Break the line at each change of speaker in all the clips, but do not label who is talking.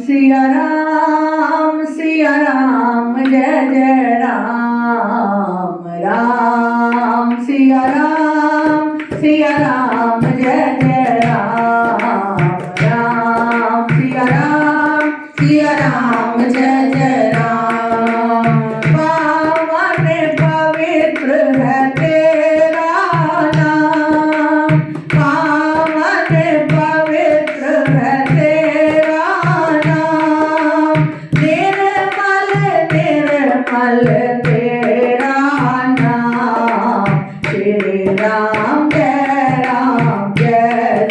सिया राम जय जय राम राम सिया राम जय जय राम राम सिया राम जय जय राम पावन पवित्र है तेरा नाम पावन पवित्र है तेरा नाम निर्मल तेरा नाम श्री राम जय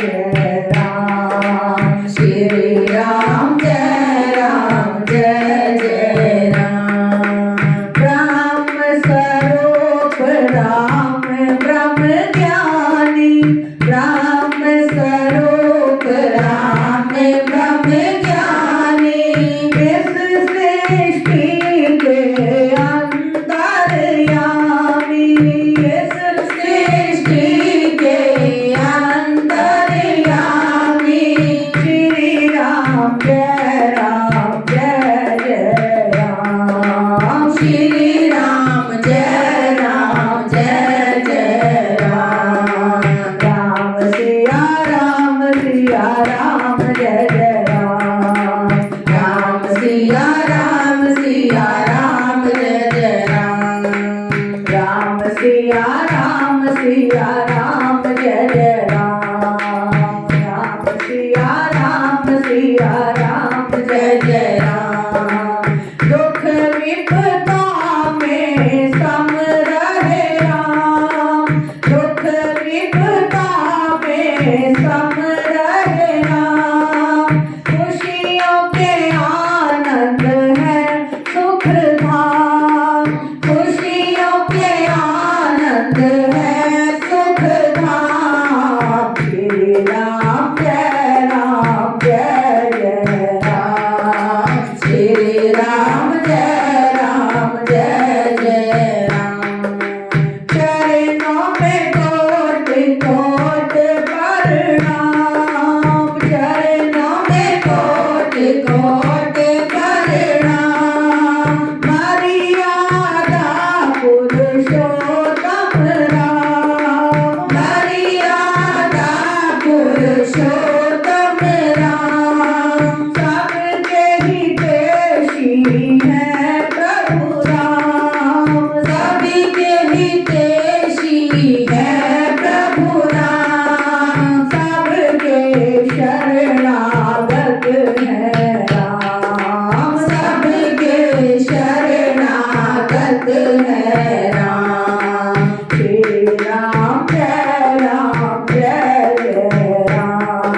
जय राम श्री राम जय जय राम ब्रह्म स्वरूप राम ब्रह्म ज्ञानी ब्रह्म स्वरूप राम ब्रह्म ज्ञानी इस सृष्टि के अंतर्यामी इस सृष्टि के अंतर्यामी श्री राम जय जय राम श्री राम जय जय राम राम सिया राम जय जय राम राम सिया राम जय जय राम राम सिया राम जय जय राम राम सिया राम जय जय राम दुख विपदा में सम रहे राम दुख विपदा में सम रहे राम खुशियों के आनंद है सुख धाम खुशियों के आनंद है सुख धाम श्री राम जय जय राम श्री राम जय जय राम चरणों में कोटि कोटि प्रणाम चरणों में कोटि कोटि प्रणाम मर्यादा पुरुषोत्तम राम मर्यादा पुरुषोत्तम राम सबके हितैषी है प्रभु राम सबके हितैषी है प्रभु राम सबके शरणागत है राम सबके शरणागत है राम श्री राम जय जय राम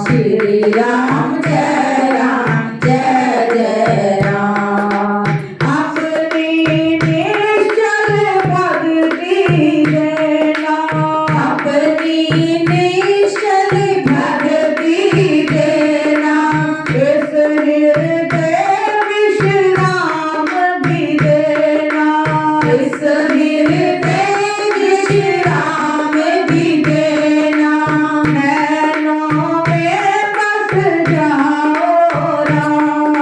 श्री राम जय जय राम अपनी निश्चल भक्ति देना अपनी निश्चल भक्ति देना इस हृदय विश्राम भी देना इस हृदय विश्राम भी देना नैनों में बस जाओ राम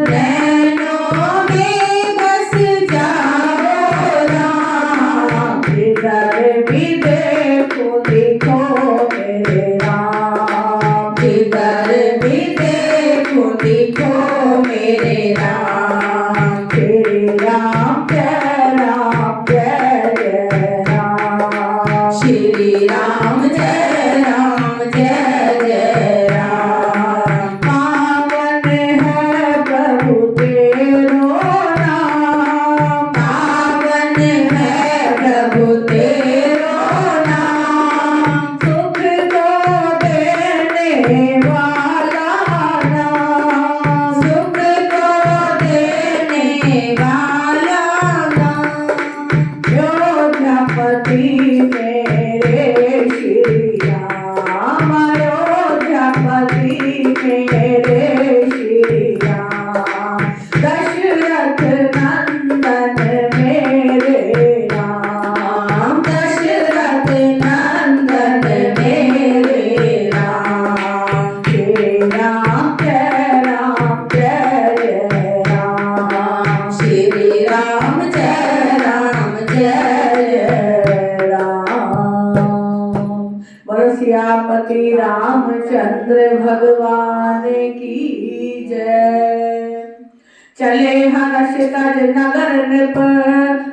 नैनों में बस जाओ राम जिधर भी देखो मेरे राम जिधर भी देखो मेरे राम श्री राम जय जय राम श्री राम जय जय राम पावन है प्रभु तेरो नाम पावन है प्रभु तेरो नाम सुख को देने वाला नाम सुख को देने वाला नाम अयोध्यापति मेरे श्री राम अयोध्यापति मेरे श्री राम दशरथ नंदन मेरे राम दशरथ नंदन मेरे राम श्री राम भगवान की जय। चले हर्ष तज नगर नृप,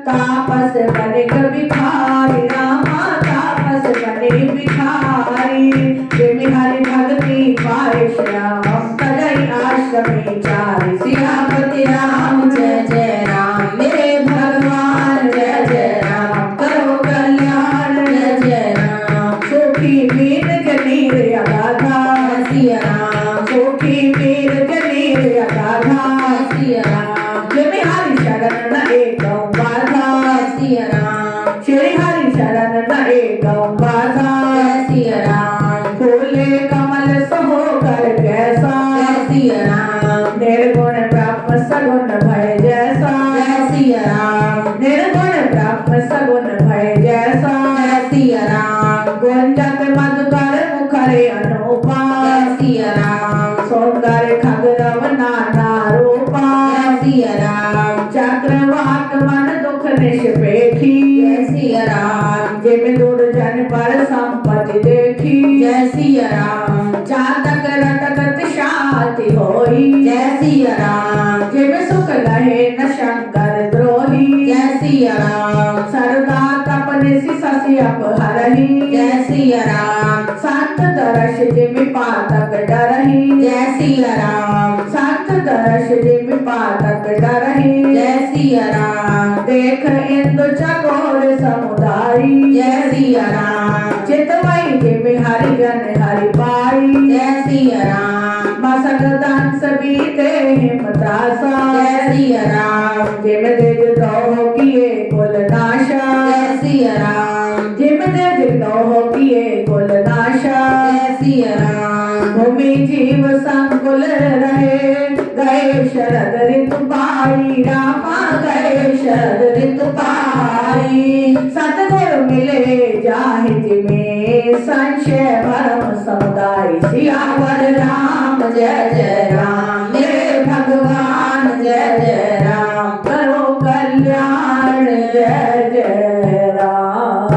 तापस बनिक भिखारी, रामा तापस बनिक भिखारी। जिमि हरि भक्ति पाए श्याम, तजहि आश्रमे चारि। सियापति राम जय जय राम, मेरे भगवान जय जय राम। करो कल्याण जय जय राम, सुखी मीर जनीर अगाधा। सिया राम सुखी मीर जनीर अगाधा। सिया राम जिमि हरि शरण न एकौ बाधा। सिया राम श्री हरि शरण न एकौ बाधा। सिया राम खोले कमल सहो कर कैसा। सिया राम निर्गुण ब्रह्म सगुण भय जैसा। सिया राम निर्गुण ब्रह्म सगुण भय जैसा। सिया राम गुंजत मधुकर मुखरे अनूपा। सिया राम सौंदर्य खगरव नाना रूपा। सिया राम चक्रवाक मन दुख निष्पेखी। सिया राम जिमि दुर्जन पर संपत्ति देखी। जय सिया राम चातक रटकत शाति होई। जय सिया राम जिमि सुख लहे न शंकर द्रोही। जय सिया राम सरदा तपन शशि अपहरही। जय सिया राम संत दर्श जिमि पातक डरही। जय सिया राम संत दर्श जिमि पातक डरही। जय सिया राम देख इंदु चकोर समुदारी। जय सिया राम चितवई जिमि हरि जन हरि पाई। जय सिया राम मसक दंस बीते हिम त्रासा। जय सिया राम जिम दिज द्रोह किए कुल नाशा। जय सिया राम जिम दिज द्रोह किए कुल नाशा। जय सिया राम भूमि जीव संकुल रहे, गए शरद ऋतु पाई। रामा गए शरद ऋतु पाई। सतगुरु मिले जाहि जिमे, संशय भरम समुदाय। सियावर राम जय जय राम, मेरे भगवान जय जय राम। करो कल्याण जय जय राम।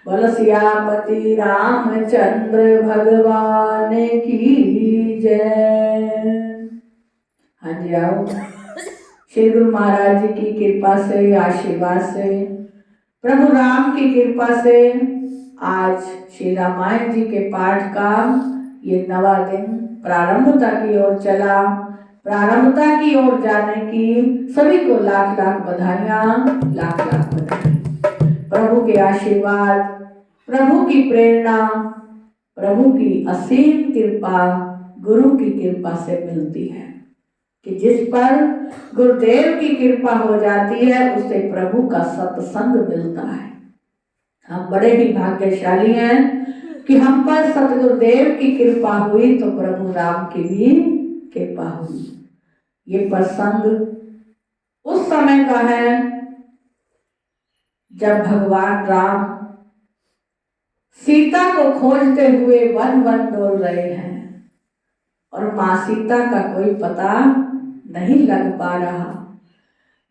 बोलो सियापति रामचंद्र भगवान की जय। हाँ जी आओ। श्री गुरु महाराज जी की कृपा से, आशीर्वाद से, प्रभु राम की कृपा से आज श्री रामायण जी के पाठ का ये 9वां दिन प्रारंभता की ओर चला। प्रारंभता की ओर जाने की सभी को लाख लाख बधाइयां, लाख लाख बधाई। प्रभु के आशीर्वाद, प्रभु की प्रेरणा, प्रभु की असीम कृपा, गुरु की कृपा से मिलती है कि जिस पर गुरुदेव की कृपा हो जाती है उसे प्रभु का सत्संग मिलता है। हम बड़े ही भाग्यशाली हैं कि हम पर सतगुरुदेव की कृपा हुई तो प्रभु राम की भी कृपा हुई। ये प्रसंग उस समय का है जब भगवान राम सीता को खोजते हुए वन वन डोल रहे हैं और मां सीता का कोई पता नहीं लग पा रहा।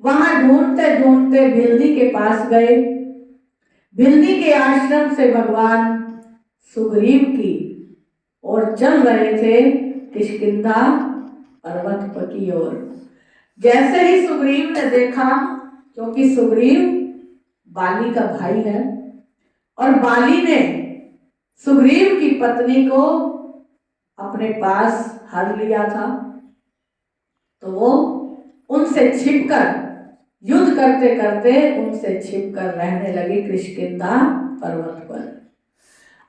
वहां ढूंढते ढूंढते भिल्दी के पास गए। भिल्दी के आश्रम से भगवान सुग्रीव की ओर चल रहे थे किष्किंधा पर्वत की ओर। जैसे ही सुग्रीव ने देखा, क्योंकि सुग्रीव बाली का भाई है और बाली ने सुग्रीव की पत्नी को अपने पास हर लिया था, तो वो उनसे छिपकर युद्ध करते करते उनसे छिपकर रहने लगे किष्किंधा पर्वत पर।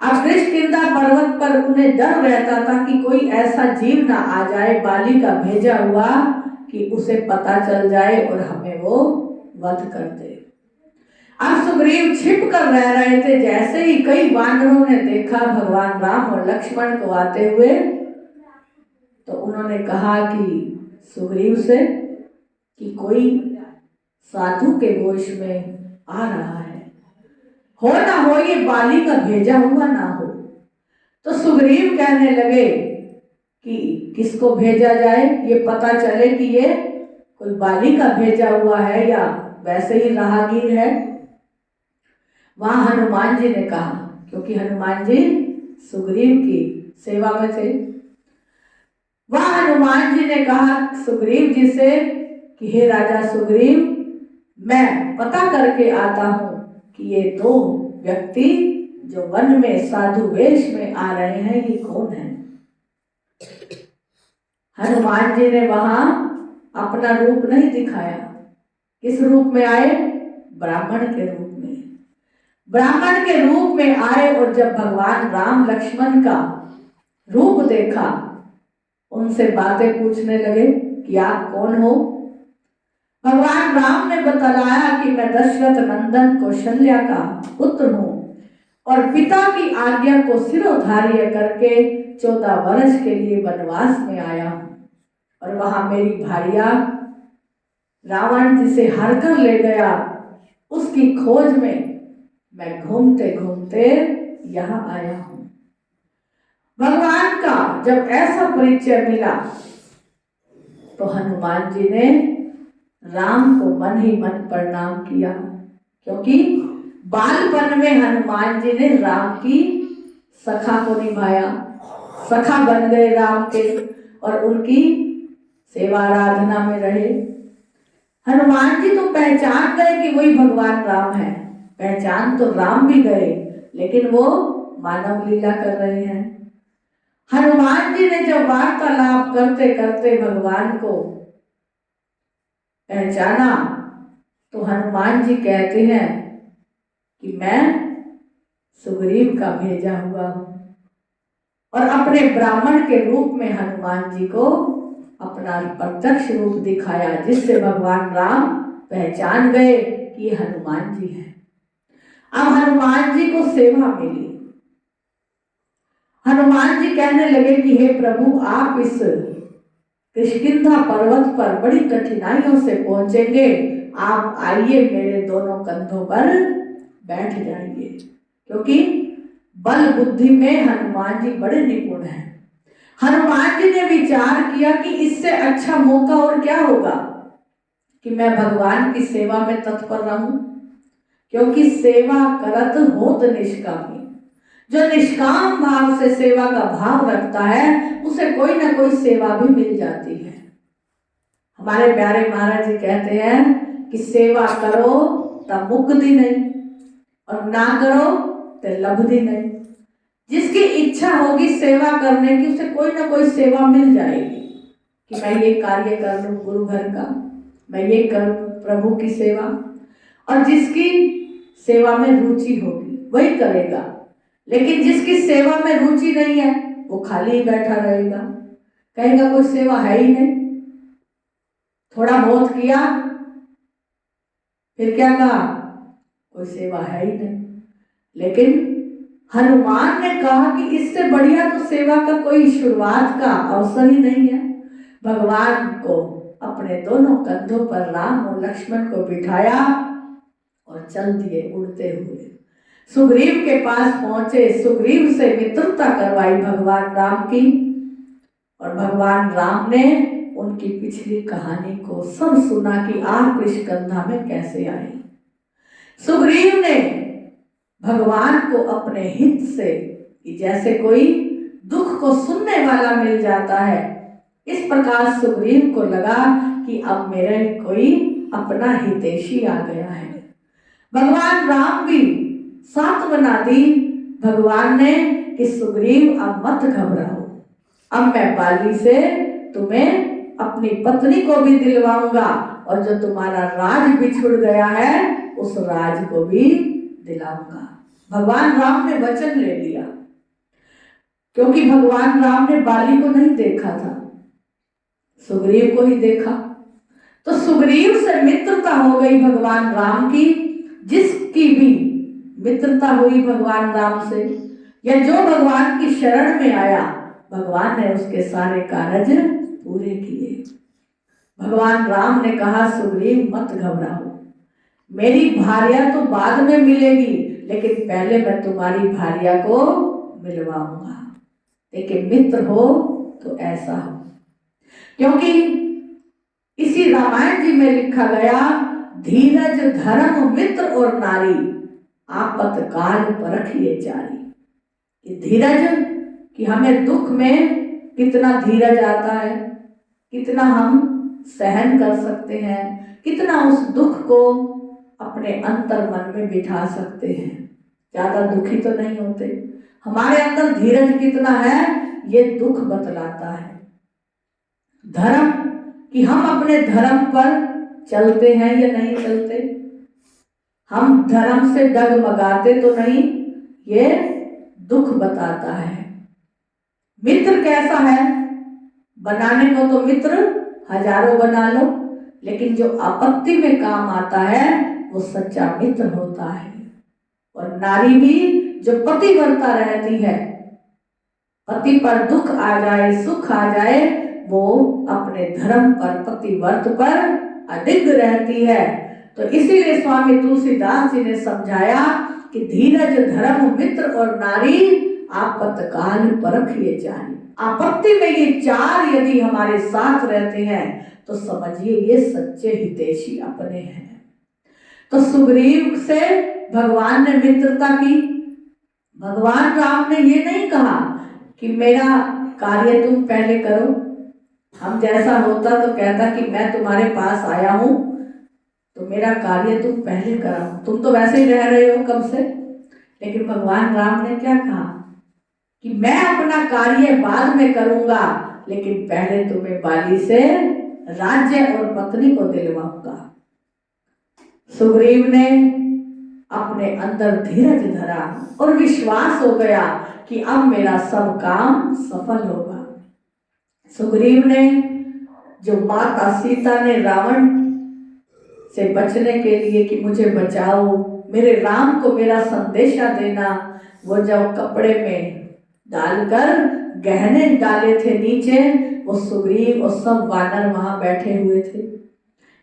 अब किष्किंधा पर्वत पर उन्हें डर रहता था कि कोई ऐसा जीव ना आ जाए बाली का भेजा हुआ कि उसे पता चल जाए और हमें वो वध कर दे। अब सुग्रीव छिप कर रह रहे थे। जैसे ही कई वानरों ने देखा भगवान राम और लक्ष्मण को आते हुए, तो उन्होंने कहा कि सुग्रीव से कि कोई साधु के गोश में आ रहा है, हो ना हो ये बाली का भेजा हुआ ना हो। तो सुग्रीव कहने लगे कि किसको भेजा जाए, ये पता चले कि ये कोई बाली का भेजा हुआ है या वैसे ही राहगीर है। वहां हनुमान जी ने कहा, क्योंकि हनुमान जी सुग्रीव की सेवा में थे। वह हनुमान जी ने कहा सुग्रीव जी से कि हे राजा सुग्रीव, मैं पता करके आता हूं कि ये दो व्यक्ति जो वन में साधु वेश में आ रहे हैं ये कौन है। हनुमान जी ने वहां अपना रूप नहीं दिखाया। किस रूप में आए? ब्राह्मण के रूप में। ब्राह्मण के रूप में आए और जब भगवान राम लक्ष्मण का रूप देखा, उनसे बातें पूछने लगे कि आप कौन हो। भगवान राम ने बतलाया कि मैं दशरथ नंदन कौशल्या का पुत्र हूं और पिता की आज्ञा को सिरोधार्य करके 14 वर्ष के लिए वनवास में आया हूं और वहां मेरी भारिया रावण जिसे हर कर ले गया उसकी खोज में मैं घूमते घूमते यहाँ आया हूं। भगवान का जब ऐसा परिचय मिला तो हनुमान जी ने राम को मन ही मन प्रणाम किया, क्योंकि बालपन में हनुमान जी ने राम की सखा को निभाया, सखा बन गए राम के और उनकी सेवा आराधना में रहे। हनुमान जी तो पहचान गए कि वही भगवान राम है, पहचान तो राम भी गए, लेकिन वो मानव लीला कर रहे हैं। हनुमान जी ने जब वार्तालाप करते करते भगवान को पहचाना तो हनुमान जी कहते हैं कि मैं सुग्रीव का भेजा हुआ हूं और अपने ब्राह्मण के रूप में हनुमान जी को अपना प्रत्यक्ष रूप दिखाया, जिससे भगवान राम पहचान गए कि ये हनुमान जी हैं। अब हनुमान जी को सेवा मिली। हनुमान जी कहने लगे कि हे प्रभु, आप इस किष्किंधा पर्वत पर बड़ी कठिनाइयों से पहुंचेंगे, आप आइए मेरे दोनों कंधों पर बैठ जाइए, क्योंकि बल बुद्धि में हनुमान जी बड़े निपुण हैं। हनुमान जी ने विचार किया कि इससे अच्छा मौका और क्या होगा कि मैं भगवान की सेवा में तत्पर रहूं, क्योंकि सेवा करत होत निष्कामी। जो निष्काम भाव से सेवा का भाव रखता है उसे कोई ना कोई सेवा भी मिल जाती है। हमारे प्यारे महाराज जी कहते हैं कि सेवा करो तब मुक्ति नहीं और ना करो तो लब्धि नहीं। जिसकी इच्छा होगी सेवा करने की उसे कोई ना कोई सेवा मिल जाएगी कि मैं ये कार्य कर लूं गुरु घर का, मैं ये करूं प्रभु की सेवा। और जिसकी सेवा में रुचि होगी वही करेगा, लेकिन जिसकी सेवा में रुचि नहीं है वो खाली ही बैठा रहेगा, कहेगा कोई सेवा है ही नहीं। थोड़ा बहुत किया फिर क्या कहा, कोई सेवा है ही नहीं। लेकिन हनुमान ने कहा कि इससे बढ़िया तो सेवा का कोई शुरुआत का अवसर ही नहीं है। भगवान को अपने दोनों कंधों पर राम और लक्ष्मण को बिठाया और चल दिए उड़ते हुए। सुग्रीव के पास पहुंचे, सुग्रीव से मित्रता करवाई भगवान राम की और भगवान राम ने उनकी पिछली कहानी को सब सुना कि आप किष्किंधा में कैसे आए। सुग्रीव ने भगवान को अपने हित से, जैसे कोई दुख को सुनने वाला मिल जाता है, इस प्रकार सुग्रीव को लगा कि अब मेरे कोई अपना हितैषी आ गया है। भगवान राम भी सांत्वना दी भगवान ने कि सुग्रीव अब मत घबराओ, अब मैं बाली से तुम्हें अपनी पत्नी को भी दिलवाऊंगा और जो तुम्हारा राज बिछुड़ गया है उस राज को भी दिलाऊंगा। भगवान राम ने वचन ले लिया, क्योंकि भगवान राम ने बाली को नहीं देखा था, सुग्रीव को ही देखा। तो सुग्रीव से मित्रता हो गई भगवान राम की। जिसकी भी मित्रता हुई भगवान राम से या जो भगवान की शरण में आया, भगवान ने उसके सारे कार्य पूरे किए। भगवान राम ने कहा सुग्रीव मत घबराओ, मेरी भार्या तो बाद में मिलेगी, लेकिन पहले मैं तुम्हारी भार्या को मिलवाऊंगा। लेकिन मित्र हो तो ऐसा हो, क्योंकि इसी रामायण जी में लिखा गया धीरज धर्म मित्र और नारी आपत काल परखिए चारी। धीरज कि हमें दुख में कितना धीरज आता है, कितना हम सहन कर सकते हैं, कितना उस दुख को अपने अंतर मन में बिठा सकते हैं। ज्यादा दुखी तो नहीं होते। हमारे अंदर धीरज कितना है ये दुख बतलाता है। धर्म कि हम अपने धर्म पर चलते हैं या नहीं चलते, हम धर्म से डगमगाते तो नहीं, ये दुख बताता है। मित्र कैसा है, बनाने को तो मित्र हजारों बना लो, लेकिन जो आपत्ति में काम आता है वो सच्चा मित्र होता है। और नारी भी जो पतिव्रता रहती है, पति पर दुख आ जाए सुख आ जाए, वो अपने धर्म पर पतिव्रत पर अडिग रहती है। तो इसीलिए स्वामी तुलसीदास जी ने समझाया कि धीरज धर्म मित्र और नारी आपत्काल परखिए जानी। आपत्ति में ये चार यदि हमारे साथ रहते हैं तो समझिए ये सच्चे हितैषी अपने हैं। तो सुग्रीव से भगवान ने मित्रता की। भगवान राम ने ये नहीं कहा कि मेरा कार्य तुम पहले करो। हम जैसा होता तो कहता कि मैं तुम्हारे पास आया हूं तो मेरा कार्य तुम पहले कराओ, तुम तो वैसे ही रह रहे हो कब से। लेकिन भगवान राम ने क्या कहा कि मैं अपना कार्य बाद में करूंगा, लेकिन पहले तुम्हें बाली से राज्य और पत्नी को दिलवाऊंगा। सुग्रीव ने अपने अंदर धीरज धरा और विश्वास हो गया कि अब मेरा सब काम सफल होगा। सुग्रीव ने, जो माता सीता ने रावण से बचने के लिए कि मुझे बचाओ, मेरे राम को मेरा संदेशा देना, वो जब कपड़े में डालकर गहने डाले थे नीचे, वो सुग्रीव और सब वानर वहां बैठे हुए थे।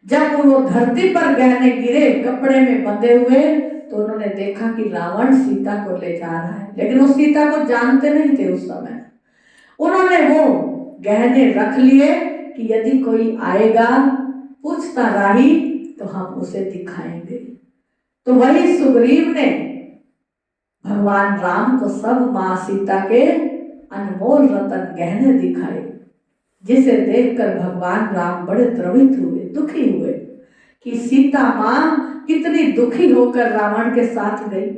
जब वो धरती पर गहने गिरे कपड़े में बंधे हुए तो उन्होंने देखा कि रावण सीता को ले जा रहा है, लेकिन वो सीता को जानते नहीं थे उस समय। उन्होंने वो गहने रख लिए कि यदि कोई आएगा पूछता राही तो हम उसे दिखाएंगे। तो वही सुग्रीव ने भगवान राम को सब मां सीता के अनमोल रतन गहने दिखाए, जिसे देखकर भगवान राम बड़े द्रवित हुए, दुखी हुए कि सीता मां कितनी दुखी होकर रावण के साथ गई।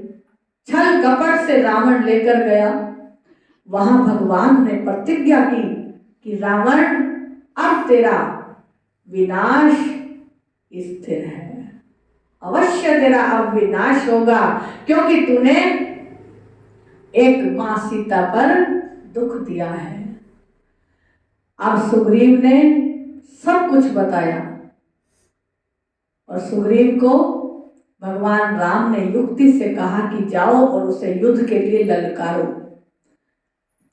छल कपट से रावण लेकर गया। वहां भगवान ने प्रतिज्ञा की कि रावण अब तेरा विनाश स्थिर है, अवश्य तेरा अब विनाश होगा, क्योंकि तूने एक मां सीता पर दुख दिया है। अब सुग्रीव ने सब कुछ बताया और सुग्रीव को भगवान राम ने युक्ति से कहा कि जाओ और उसे युद्ध के लिए ललकारो।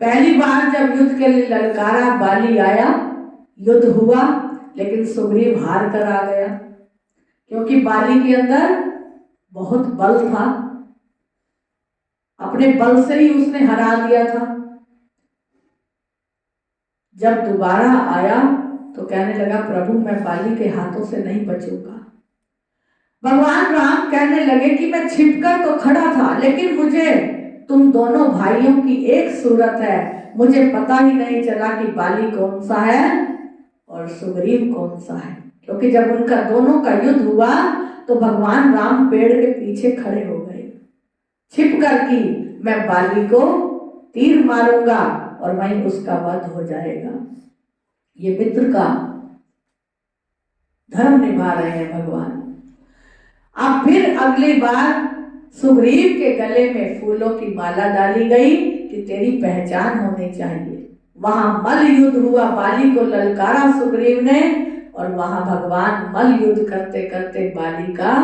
पहली बार जब युद्ध के लिए ललकारा, बाली आया, युद्ध हुआ, लेकिन सुग्रीव हार कर आ गया, क्योंकि बाली के अंदर बहुत बल था। अपने बल से ही उसने हरा दिया था। जब दोबारा आया तो कहने लगा प्रभु मैं बाली के हाथों से नहीं बचूंगा। भगवान राम कहने लगे कि मैं छिपकर तो खड़ा था, लेकिन मुझे तुम दोनों भाइयों की एक सूरत है, मुझे पता ही नहीं चला कि बाली कौन सा है और सुग्रीव कौन सा है। क्योंकि जब उनका दोनों का युद्ध हुआ तो भगवान राम पेड़ के पीछे खड़े हो गए छिपकर कि मैं बाली को तीर मारूंगा और वहीं उसका वध हो जाएगा। ये मित्र का धर्म निभा रहे हैं भगवान। अब फिर अगली बार सुग्रीव के गले में फूलों की माला डाली गई कि तेरी पहचान होनी चाहिए। वहां मल युद्ध हुआ, बाली को ललकारा सुग्रीव ने और वहां भगवान मल युद्ध करते करते बाली का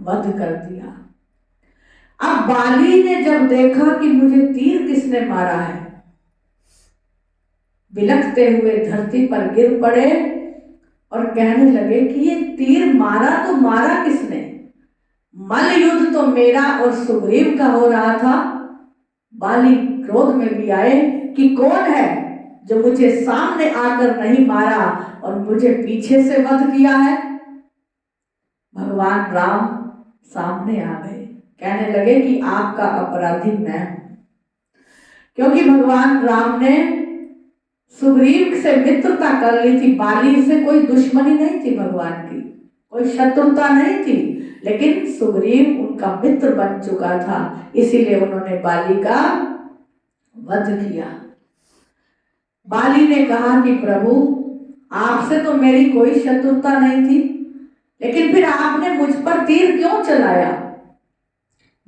वध कर दिया। अब बाली ने जब देखा कि मुझे तीर किसने मारा है, बिलखते हुए धरती पर गिर पड़े और कहने लगे कि ये तीर मारा तो मारा किसने? मल युद्ध तो मेरा और सुग्रीव का हो रहा था। बाली क्रोध में भी आए कि कौन है जो मुझे सामने आकर नहीं मारा और मुझे पीछे से वध किया है। भगवान राम सामने आ गए, कहने लगे कि आपका अपराधी मैं हूं। क्योंकि भगवान राम ने सुग्रीव से मित्रता कर ली थी। बाली से कोई दुश्मनी नहीं थी भगवान की, कोई शत्रुता नहीं थी, लेकिन सुग्रीव उनका मित्र बन चुका था, इसीलिए उन्होंने बाली का वध किया। बाली ने कहा कि प्रभु, आपसे तो मेरी कोई शत्रुता नहीं थी, लेकिन फिर आपने मुझ पर तीर क्यों चलाया?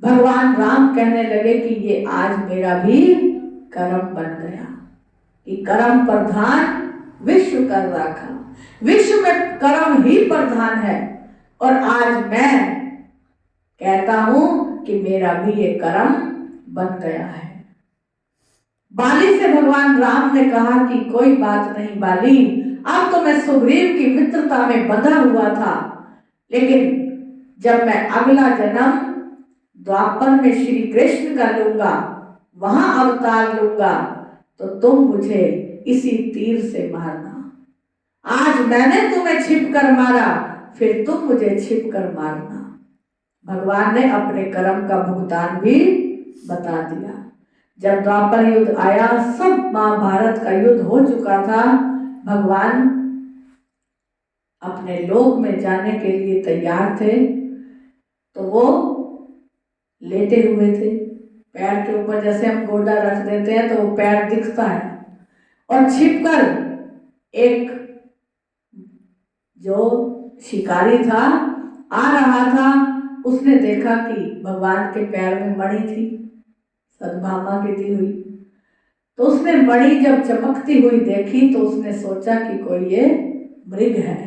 भगवान राम कहने लगे कि ये आज मेरा भी कर्म बन गया कि कर्म प्रधान विश्व कर रखा। विश्व में कर्म ही प्रधान है, और आज मैं कहता हूं कि मेरा भी ये कर्म बन गया है। बाली से भगवान राम ने कहा कि कोई बात नहीं बाली, अब तो मैं सुग्रीव की मित्रता में बंधा हुआ था, लेकिन जब मैं अगला जन्म द्वापर में श्री कृष्ण का लूंगा, वहां अवतार लूंगा, तो तुम मुझे इसी तीर से मारना। आज मैंने तुम्हें छिप कर मारा, फिर तुम मुझे छिप कर मारना। भगवान ने अपने कर्म का भुगतान भी बता दिया। जब द्वापर युद्ध आया, सब महाभारत का युद्ध हो चुका था, भगवान अपने लोक में जाने के लिए तैयार थे, तो वो लेटे हुए थे। पैर के ऊपर जैसे हम गोडा रख देते हैं तो वो पैर दिखता है, और छिपकर एक जो शिकारी था आ रहा था, उसने देखा कि भगवान के पैर में मणि थी, सतभामा की दी हुई। तो उसने मणि जब चमकती हुई देखी तो उसने सोचा कि कोई ये मृग है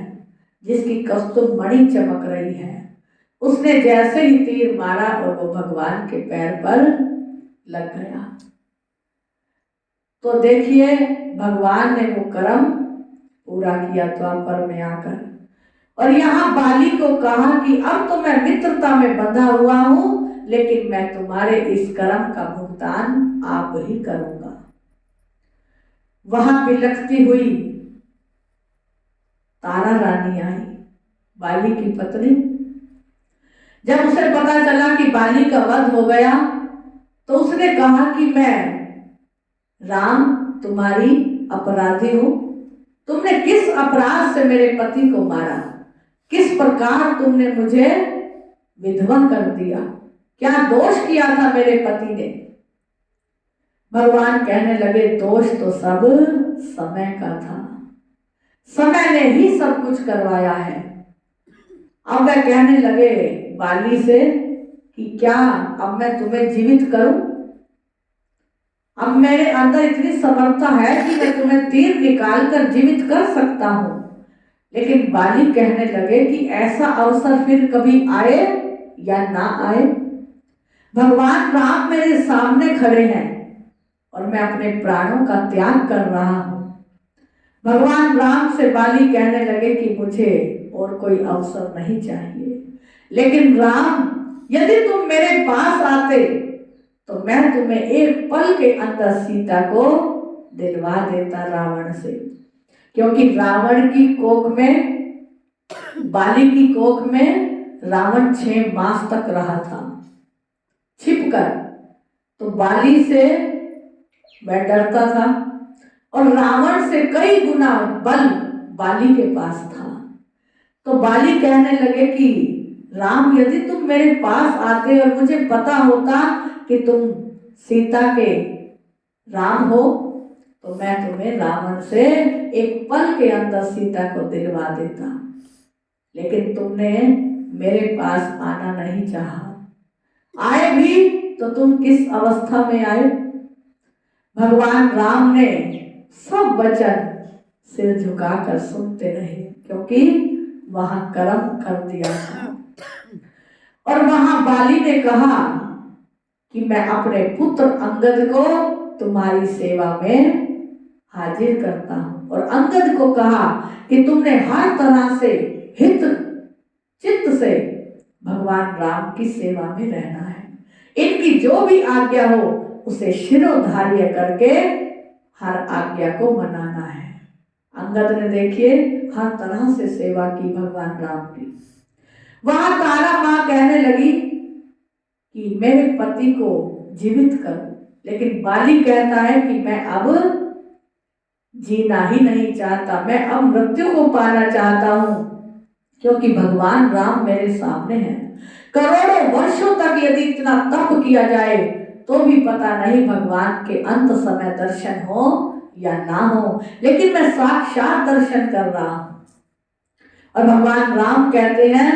जिसकी कस्तूर मणि चमक रही है। उसने जैसे ही तीर मारा और वो भगवान के पैर पर लग गया। तो देखिए, भगवान ने वो कर्म पूरा किया द्वापर में आकर। और यहाँ बाली को कहा कि अब तो मैं मित्रता में बंधा हुआ हूं, लेकिन मैं तुम्हारे इस कर्म का भुगतान आप ही करूंगा। वहां बिलखती हुई तारा रानी आई, बाली की पत्नी। जब उसे पता चला कि बाली का वध हो गया, तो उसने कहा कि मैं राम तुम्हारी अपराधी हूं। तुमने किस अपराध से मेरे पति को मारा? किस प्रकार तुमने मुझे विधवा कर दिया? क्या दोष किया था मेरे पति ने? भगवान कहने लगे, दोष तो सब समय का था, समय ने ही सब कुछ करवाया है। अब वह कहने लगे बाली से कि क्या अब मैं तुम्हें जीवित करूं? अब मेरे अंदर इतनी समर्था है कि मैं तुम्हें तीर निकाल कर जीवित कर सकता हूं। लेकिन बाली कहने लगे कि ऐसा अवसर फिर कभी आए या ना आए। भगवान राम मेरे सामने खड़े हैं और मैं अपने प्राणों का त्याग कर रहा हूं। भगवान राम से बाली कहने लगे कि मुझे और कोई अवसर नहीं चाहिए, लेकिन राम, यदि तुम मेरे पास आते तो मैं तुम्हें एक पल के अंदर सीता को दिलवा देता रावण से। क्योंकि रावण की कोख में, बाली की कोख में रावण 6 मास तक रहा था छिपकर। तो बाली से वह डरता था, और रावण से कई गुना बल बाली के पास था। तो बाली कहने लगे कि राम, यदि तुम मेरे पास आते और मुझे पता होता कि तुम सीता के राम हो, तो मैं तुम्हें रावण से एक पल के अंदर सीता को दिलवा देता। लेकिन तुमने मेरे पास आना नहीं चाहा। आए भी तो तुम किस अवस्था में आए? भगवान राम ने सब वचन सिर झुकाकर सुनते रहे, क्योंकि वहां कर्म कर दिया था। और वहां बाली ने कहा कि मैं अपने पुत्र अंगद को तुम्हारी सेवा में हाजिर करता हूं। और अंगद को कहा कि तुमने हर तरह से हित चित्त से भगवान राम की सेवा में रहना है। इनकी जो भी आज्ञा हो उसे शिरोधार्य करके हर आज्ञा को मनाना है। अंगद ने देखिए हर तरह से सेवा की भगवान राम की। वहां तारा मां कहने लगी कि मेरे पति को जीवित करो। लेकिन बाली कहता है कि मैं अब जीना ही नहीं चाहता, मैं अब मृत्यु को पाना चाहता हूं, क्योंकि भगवान राम मेरे सामने हैं। करोड़ों वर्षों तक यदि इतना तप किया जाए तो भी पता नहीं भगवान के अंत समय दर्शन हो या ना हो, लेकिन मैं साक्षात दर्शन कर रहा हूं। और भगवान राम कहते हैं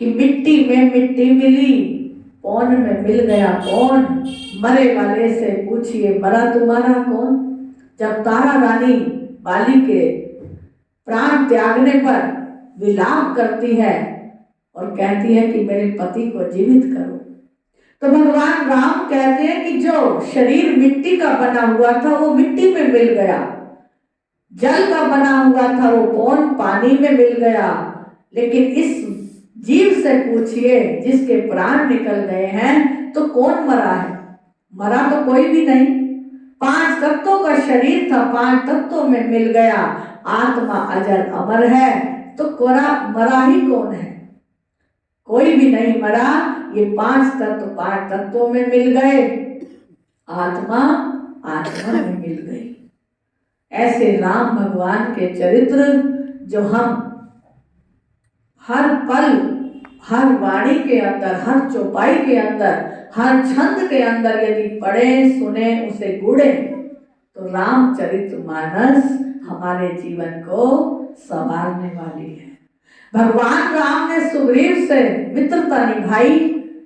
कि मिट्टी में मिट्टी मिली, पौन में मिल गया पौन, मरे वाले से पूछिए मरा तुम्हारा कौन। जब तारा रानी बाली के प्राण त्यागने पर विलाप करती है और कहती है कि मेरे पति को जीवित करो, तो भगवान राम कहते हैं कि जो शरीर मिट्टी का बना हुआ था वो मिट्टी में मिल गया, जल का बना हुआ था वो पौन पानी में मिल गया, लेकिन इस जीव से पूछिए जिसके प्राण निकल गए हैं तो कौन मरा है? मरा तो कोई भी नहीं। 5 तत्वों का शरीर था, 5 तत्वों में मिल गया, आत्मा अजर अमर है, तो मरा ही कौन है? कोई भी नहीं मरा। ये 5 तत्व 5 तत्वों में मिल गए, आत्मा आत्मा में मिल गई। ऐसे राम भगवान के चरित्र जो हम हर पल, हर वाणी के अंदर, हर चौपाई के अंदर, हर छंद के अंदर यदि पढ़े सुने उसे गुड़े, तो रामचरितमानस हमारे जीवन को संवारने वाली है। भगवान राम ने सुग्रीव से मित्रता निभाई,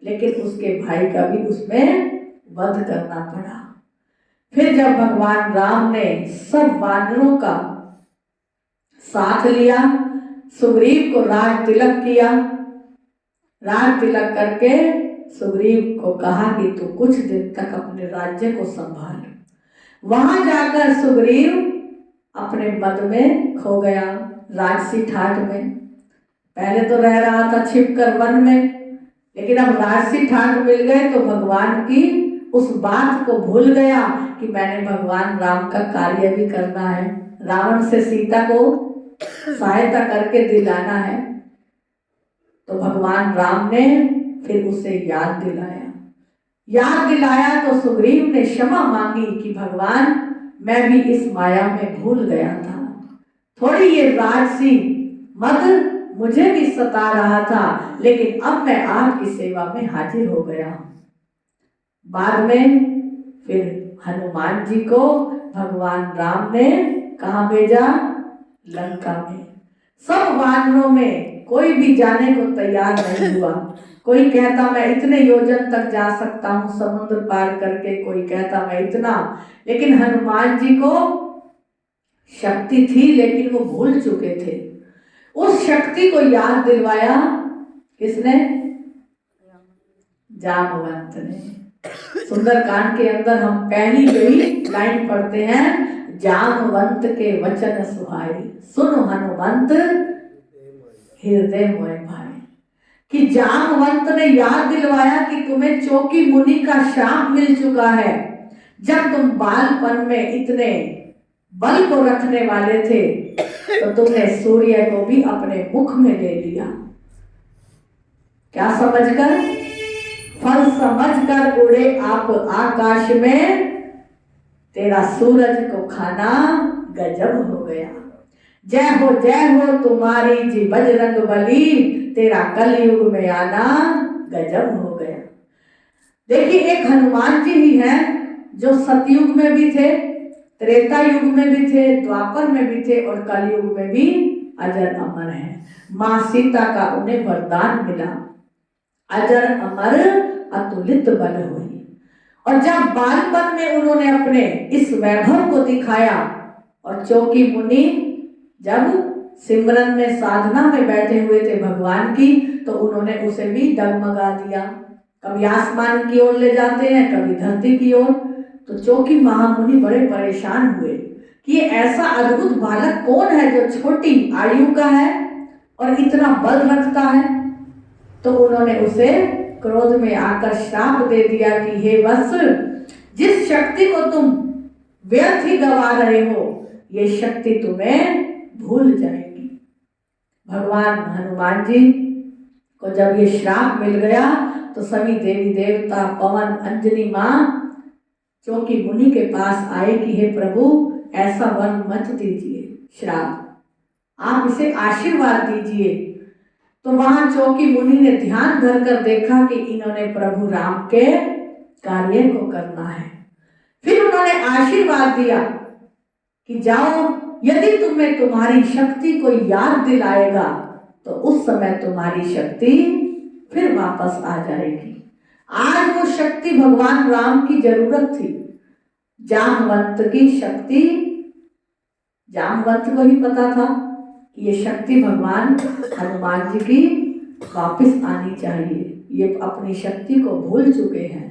लेकिन उसके भाई का भी उसमें वध करना पड़ा। फिर जब भगवान राम ने सब वानरों का साथ लिया, सुग्रीव को राज तिलक किया, राज तिलक करके सुग्रीव को कहा कि तू कुछ दिन तक अपने राज्य को संभाल। वहां जाकर सुग्रीव अपने मद में खो गया, राजसी ठाट में। पहले तो रह रहा था छिपकर वन में, लेकिन अब राजसी ठाट मिल गए तो भगवान की उस बात को भूल गया कि मैंने भगवान राम का कार्य भी करना है, रावण से सीता को सहायता करके दिलाना है। तो भगवान राम ने फिर उसे याद दिलाया तो सुग्रीव ने क्षमा मांगी कि भगवान मैं भी इस माया में भूल गया था, थोड़ी ये राजसी मद मुझे भी सता रहा था, लेकिन अब मैं आपकी सेवा में हाजिर हो गया हूं। बाद में फिर हनुमान जी को भगवान राम ने कहाँ भेजा? लंका में। सब वानरों में कोई भी जाने को तैयार नहीं हुआ। कोई कहता मैं इतने योजन तक जा सकता हूँ समुद्र पार करके, कोई कहता मैं इतना, लेकिन हनुमान जी को शक्ति थी लेकिन वो भूल चुके थे। उस शक्ति को याद दिलवाया किसने? जामवंत ने। सुंदरकांड के अंदर हम पहली यही लाइन पढ़ते हैं, जामवंत के वचन सुहाए, सुनो हनुमंत हृदय मोय भाई। कि जामवंत ने याद दिलवाया कि तुम्हें चौकी मुनि का श्राप मिल चुका है। जब तुम बालपन में इतने बल को रखने वाले थे तो तुमने सूर्य को भी अपने मुख में ले लिया। क्या समझकर? फल समझकर उड़े आप आकाश में, तेरा सूरज को खाना गजब हो गया। जय हो तुम्हारी जी बजरंग बली, तेरा कलयुग में आना गजब हो गया। देखिए एक हनुमान जी ही है जो सतयुग में भी थे, त्रेता युग में भी थे, द्वापर में भी थे और कलयुग में भी अजर अमर है। मां सीता का उन्हें वरदान मिला, अजर अमर अतुलित बल हुई। और जब बालपन में उन्होंने अपने इस वैभव को दिखाया और चौकी मुनि जब सिमरन में साधना में बैठे हुए थे भगवान की, तो उन्होंने उसे भी डगमगा दिया। कभी आसमान की ओर ले जाते हैं, कभी धरती की ओर। तो चौकी महामुनि बड़े परेशान हुए कि ये ऐसा अद्भुत बालक कौन है जो छोटी आयु का है और इतना बल रखता है। तो उन्होंने उसे क्रोध में आकर श्राप दे दिया कि हे वत्स, जिस शक्ति को तुम व्यर्थ ही गवा रहे हो, ये शक्ति तुम्हें भूल जाएगी। भगवान हनुमान जी को जब ये श्राप मिल गया तो सभी देवी देवता, पवन, अंजनी मां चौकी मुनि के पास आए कि हे प्रभु ऐसा वर मत दीजिए, श्राप, आप इसे आशीर्वाद दीजिए। तो वहां चौकी मुनि ने ध्यान धर कर देखा कि इन्होंने प्रभु राम के कार्य को करना है। फिर उन्होंने आशीर्वाद दिया कि जाओ, यदि तुम्हें तुम्हारी शक्ति को याद दिलाएगा तो उस समय तुम्हारी शक्ति फिर वापस आ जाएगी। आज वो शक्ति भगवान राम की जरूरत थी। जामवंत की शक्ति, जामवंत को ही पता था कि ये शक्ति भगवान हनुमान जी की वापस आनी चाहिए। ये अपनी शक्ति को भूल चुके हैं।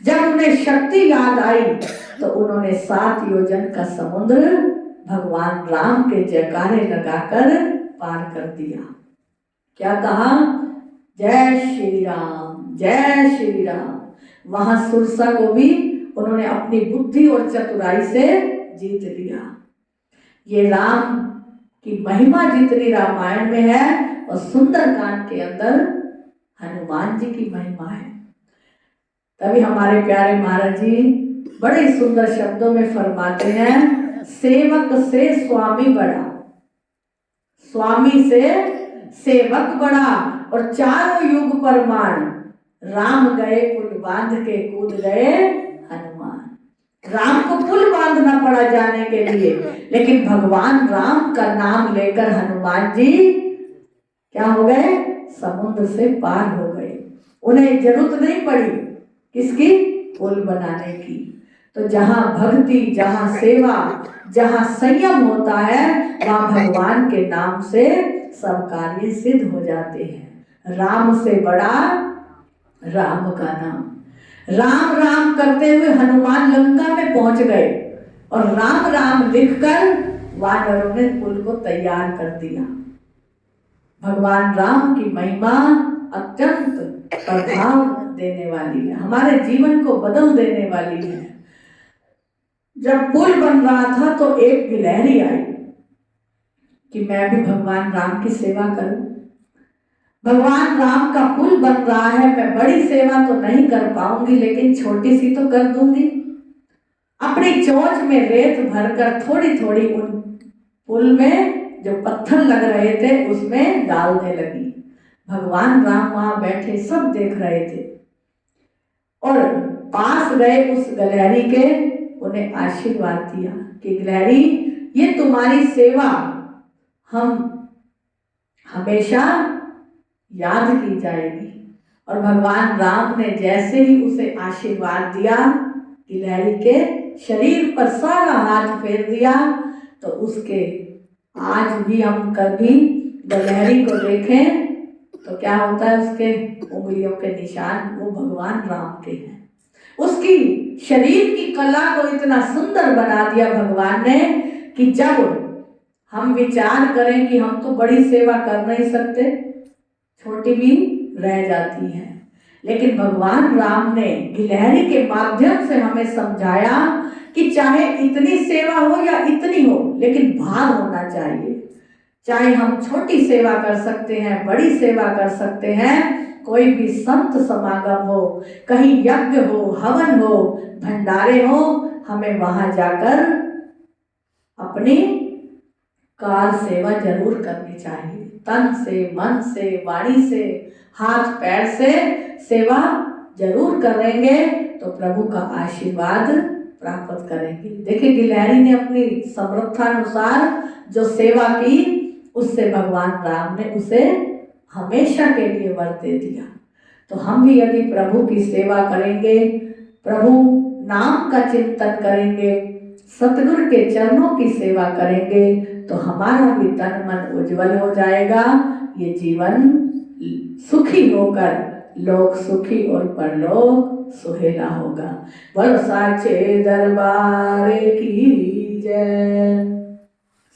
जब उन्हें शक्ति याद आई तो उन्होंने 7 योजन का समुद्र भगवान राम के जयकारे लगाकर पार कर दिया। क्या कहा? जय श्री राम, जय श्री राम। वहां सुरसा को भी उन्होंने अपनी बुद्धि और चतुराई से जीत लिया। ये राम की महिमा जितनी रामायण में है और सुंदरकांड के अंदर हनुमान जी की महिमा है। तभी हमारे प्यारे महाराज जी बड़े सुंदर शब्दों में फरमाते हैं, सेवक से स्वामी बड़ा, स्वामी से सेवक बड़ा, और चारों युग परमाण, राम गए पुल बांध के कूद गए हनुमान। राम को पुल बांधना पड़ा जाने के लिए, लेकिन भगवान राम का नाम लेकर हनुमान जी क्या हो गए? समुद्र से पार हो गए। उन्हें जरूरत नहीं पड़ी किसकी? पुल बनाने की। तो जहां भक्ति, जहां सेवा, जहां संयम होता है वहां भगवान के नाम से सब कार्य सिद्ध हो जाते हैं। राम से बड़ा राम का नाम। राम राम करते हुए हनुमान लंका में पहुंच गए और राम राम लिखकर वानरों ने पुल को तैयार कर दिया। भगवान राम की महिमा अत्यंत प्रभाव देने वाली है, हमारे जीवन को बदल देने वाली है। जब पुल बन रहा था तो एक गिलहरी आई कि मैं भी भगवान राम की सेवा करूं। भगवान राम का पुल बन रहा है, मैं बड़ी सेवा तो नहीं कर पाऊंगी लेकिन छोटी सी तो कर दूंगी। अपनी चोंच में रेत भरकर थोड़ी थोड़ी उन पुल में जो पत्थर लग रहे थे उसमें डालने लगी। भगवान राम वहां बैठे सब देख रहे थे और पास गए उस गिलहरी के, उन्हें आशीर्वाद दिया कि गिलहरी ये तुम्हारी सेवा हम हमेशा याद की जाएगी। और भगवान राम ने जैसे ही उसे आशीर्वाद दिया, गिलहरी के शरीर पर सारा हाथ फेर दिया, तो उसके आज भी हम कभी गिलहरी को देखें तो क्या होता है? उसके उंगलियों के निशान वो भगवान राम के हैं। उसकी शरीर की कला को इतना सुंदर बना दिया भगवान ने कि जब हम विचार करें कि हम तो बड़ी सेवा कर नहीं सकते, छोटी भी रह जाती है, लेकिन भगवान राम ने गिलहरी के माध्यम से हमें समझाया कि चाहे इतनी सेवा हो या इतनी हो, लेकिन भाव होना चाहिए। चाहे हम छोटी सेवा कर सकते हैं, बड़ी सेवा कर सकते हैं, कोई भी संत समागम हो, कहीं यज्ञ हो, हवन हो, भंडारे हो, हमें वहां जाकर अपनी कार सेवा जरूर करनी चाहिए। तन से, मन से, वाणी से, हाथ पैर से सेवा जरूर करेंगे तो प्रभु का आशीर्वाद प्राप्त करेंगे। देखिए गिलहरी ने अपनी समर्थानुसार जो सेवा की, उससे भगवान राम ने उसे हमेशा के लिए वर दे दिया। तो हम भी यदि प्रभु की सेवा करेंगे, प्रभु नाम का चिंतन करेंगे, सतगुरु के चरणों की सेवा करेंगे तो हमारा भी तन मन उज्जवल हो जाएगा। ये जीवन सुखी होकर लोक सुखी और परलोक सुहेला होगा। बोलो साचे दरबार की जय।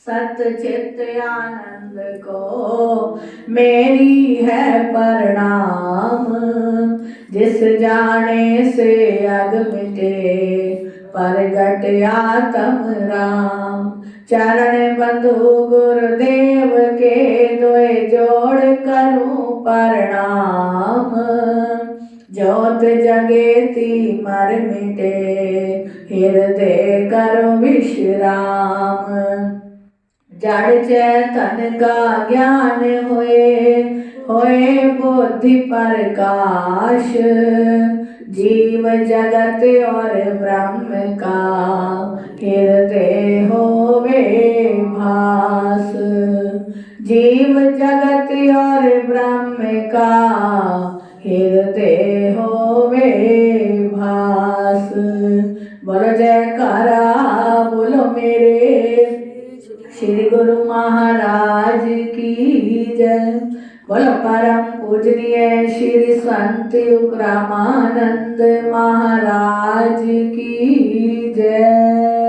सतचित आनंद को मेरी है प्रणाम, जिस जाने से अग मिटे प्रगट आत्म राम। चरण बंधु गुरुदेव के दोए जोड़ करूं प्रणाम, ज्योत जगेती मर मिटे, हृदय करो विश्राम। जड़ चेतन का ज्ञान होए बुद्धि प्रकाश, जीव जगत और ब्रह्म का हृदय होवे भास। जीव जगत और ब्रह्म का हृदय होवे भास। बोलो जयकारा बोलो मेरे श्री गुरु महाराज की जय। बोलो परम पूजनीय श्री संत उग्रामानंद महाराज की जय।